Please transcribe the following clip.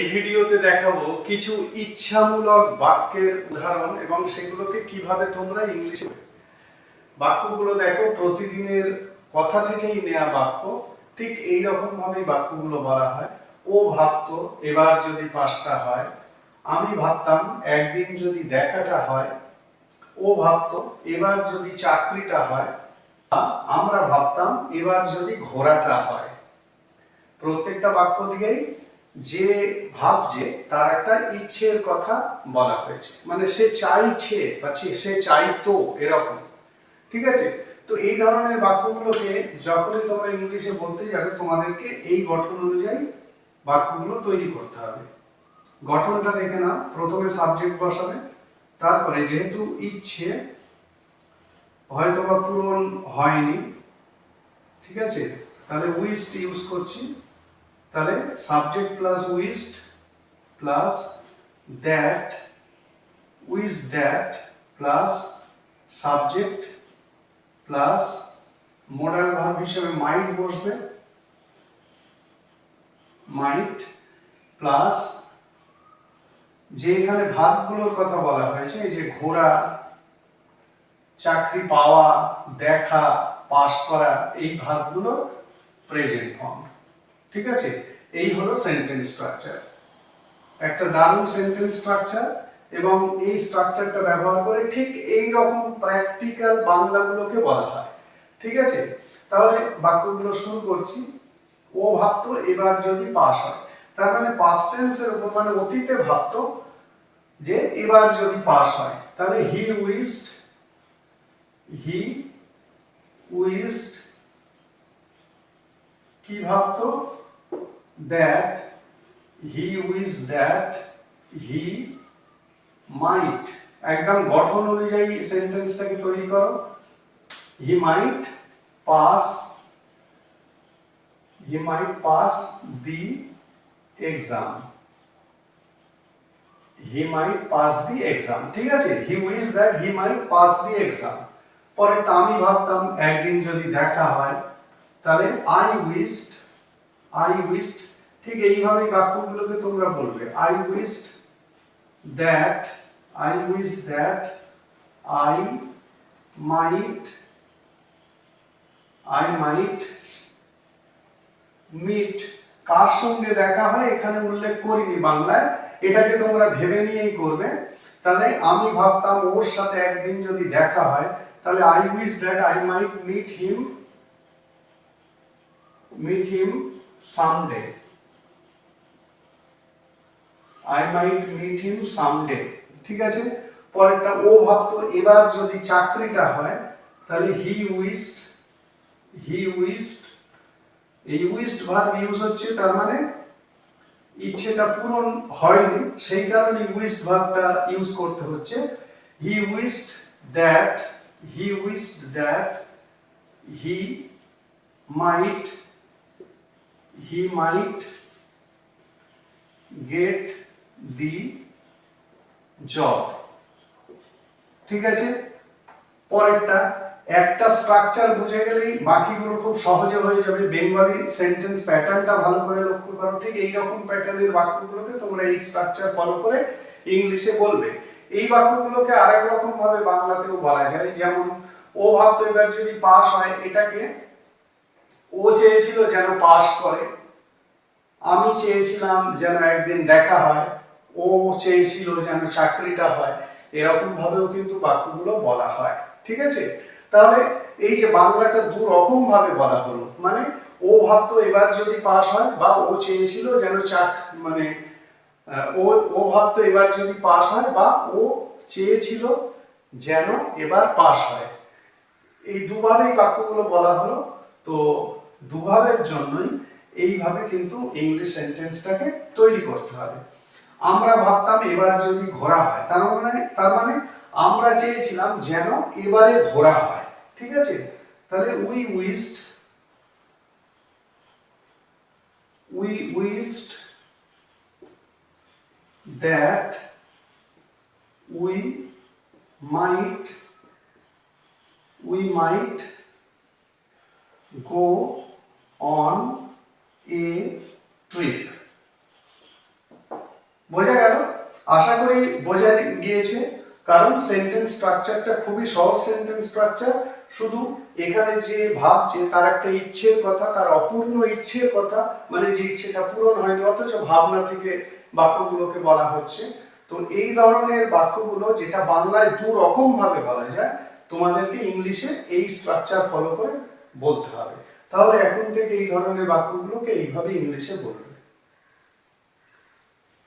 ভিডিওতে দেখাবো কিছু ইচ্ছামূলক বাক্যের উদাহরণ এবং সেগুলোকে কিভাবে তোমরা ইংলিশে বাক্যগুলো দেখো প্রতিদিনের কথা থেকেই নেওয়া বাক্য। ঠিক এই রকম ভাবেই বাক্যগুলো বলা হয়। ও ভাবতো এবার যদি পাসটা হয়, আমি ভাবতাম একদিন যদি দেখাটা হয়, ও ভাবতো এবার যদি চাকরিটা হয়, আমরা ভাবতাম এবার যদি ঘোড়াটা হয়। প্রত্যেকটা বাক্য দিকেই যে ভাবছে তার একটা ইচ্ছের কথা বলা হয়েছে, মানে সে চাইছে বা সে চাইতো এরকম। ঠিক আছে, তো এই ধরনের বাক্যগুলোকে যখনই তোমরা ইংলিশে বলতে যাবে তোমাদেরকে এই গঠন অনুযায়ী বাক্যগুলো তৈরি করতে হবে। গঠনটা দেখে নাও। প্রথমে সাবজেক্ট বসাবে, তারপরে যেহেতু ইচ্ছে হয়তো বা পূরণ হয়নি, ঠিক আছে, তাহলে উইশড ইউজ করছি। তাহলে subject plus wished plus that, wish that plus subject plus modal verb হিসেবে মাইট বসবে, মাইট প্লাস যে এখানে ভার্বগুলোর কথা বলা হয়েছে, এই যে ঘোরা, চাকরি পাওয়া, দেখা, পাস করা, এই ভার্বগুলো প্রেজেন্ট ফর্ম। ঠিক আছে, এই হলো সেন্টেন্স স্ট্রাকচার। একটা দারুণ সেন্টেন্স স্ট্রাকচার, এবং এই স্ট্রাকচারটা ব্যবহার করে ঠিক এই রকম প্র্যাকটিক্যাল বাংলাগুলোকে বলা হয়। ঠিক আছে, তাহলে বাক্যগুলো শুরু করছি। ও ভাবতো এবার যদি পাস হয়, তার মানে পাস্ট টেন্সের উপর, মানে অতীতে ভাবতো যে এবার যদি পাস হয়, তাহলে হি উইশড কি ভাবতো, that he wish that he might. একদম গঠন অনুযায়ী সেন্টেন্সটাকে তৈরি করো। He might pass the exam, he might pass the exam. ঠিক আছে, he wish that he might pass the exam. পরেরটা আমি ভাবতাম একদিন যদি দেখা হয়, তাহলে আই উইশড। ঠিক এইভাবে বাক্যগুলোকে তোমরা বলবে। I wished that I might meet। কার সঙ্গে দেখা হয় এখানে উল্লেখ করিনি বাংলায়, এটাকে তোমরা ভেবে নিয়েই করবে। তাহলে আমি ভাবতাম ওর সাথে একদিন যদি দেখা হয়, তাহলে I wish that I might meet him someday। ঠিক আছে, পরেরটা ও ভাবতো এবার যদি চাকরিটা হয়, তাহলে হি উইশড। এই উইশড ভার্ব ইউজ হচ্ছে, তার মানে ইচ্ছেটা পূরণ হয়নি, সেই কারণে উইশড ভার্বটা ইউজ করতে হচ্ছে। He wished that he might get the job. ঠিক আছে, পরেরটা একটা স্ট্রাকচার বুঝে গেলেই বাকিগুলো খুব সহজে হয়ে যাবে। বেঙ্গলি সেন্টেন্স প্যাটার্নটা ভালো করে লক্ষ্য করো। ঠিক এই রকম প্যাটার্নের বাক্যগুলোকে তোমরা এই স্ট্রাকচার ফলো করে ইংলিশে বলবে। এই বাক্যগুলোকে আরেক রকম ভাবে বাংলাতেও বলা যায়, যেমন ও ভাবতো এবার যদি পাস হয়, এটাকে ও চেয়েছিল যেন পাস করে, আমি চেয়েছিলাম যেন একদিন দেখা হয়, ও চেয়েছিল যেন চাকরিটা হয়। এরকম ভাবেও কিন্তু বাক্যগুলো বলা হয়। ঠিক আছে, তাহলে এই যে বাংলাটা দু রকম ভাবে বলা হলো, মানে ও ভাবতো এবার যদি পাস হয়, বা ও চেয়েছিল যেন মানে ও ভাবতো এবার যদি পাস হয়, বা ও চেয়েছিল যেন এবার পাস হয়। এই দুভাবেই বাক্যগুলো বলা হলো। তো দুভাবের জন্যই এইভাবে কিন্তু ইংলিশ সেন্টেন্সটাকে তৈরি করতে হবে। আমরা ভাবতাম এবার যদি ঘোরা হয়, তার মানে আমরা চেয়েছিলাম যেন এবারে ঘোরা হয়। ঠিক আছে, তাহলে we wished that we might go on a trip। বোঝা গেল? আশা করি বোঝা গিয়েছে, কারণ সেন্টেন্স স্ট্রাকচারটা খুবই সহজ সেন্টেন্স স্ট্রাকচার। শুধু এখানে যে ভাবছে তার একটা ইচ্ছের কথা, তার অপূর্ণ ইচ্ছের কথা, মানে যে ইচ্ছেটা পূরণ হয়নি অথচ ভাবনা থেকে বাক্যগুলোকে বলা হচ্ছে। তো এই ধরনের বাক্যগুলো যেটা বাংলায় দু রকম ভাবে বলা যায়, তোমাদেরকে ইংলিশে এই স্ট্রাকচার ফলো করে বলতে হবে। তাহলে এখন থেকে এই ধরনের বাক্যগুলোকে এইভাবে ইংলিশে বলবে।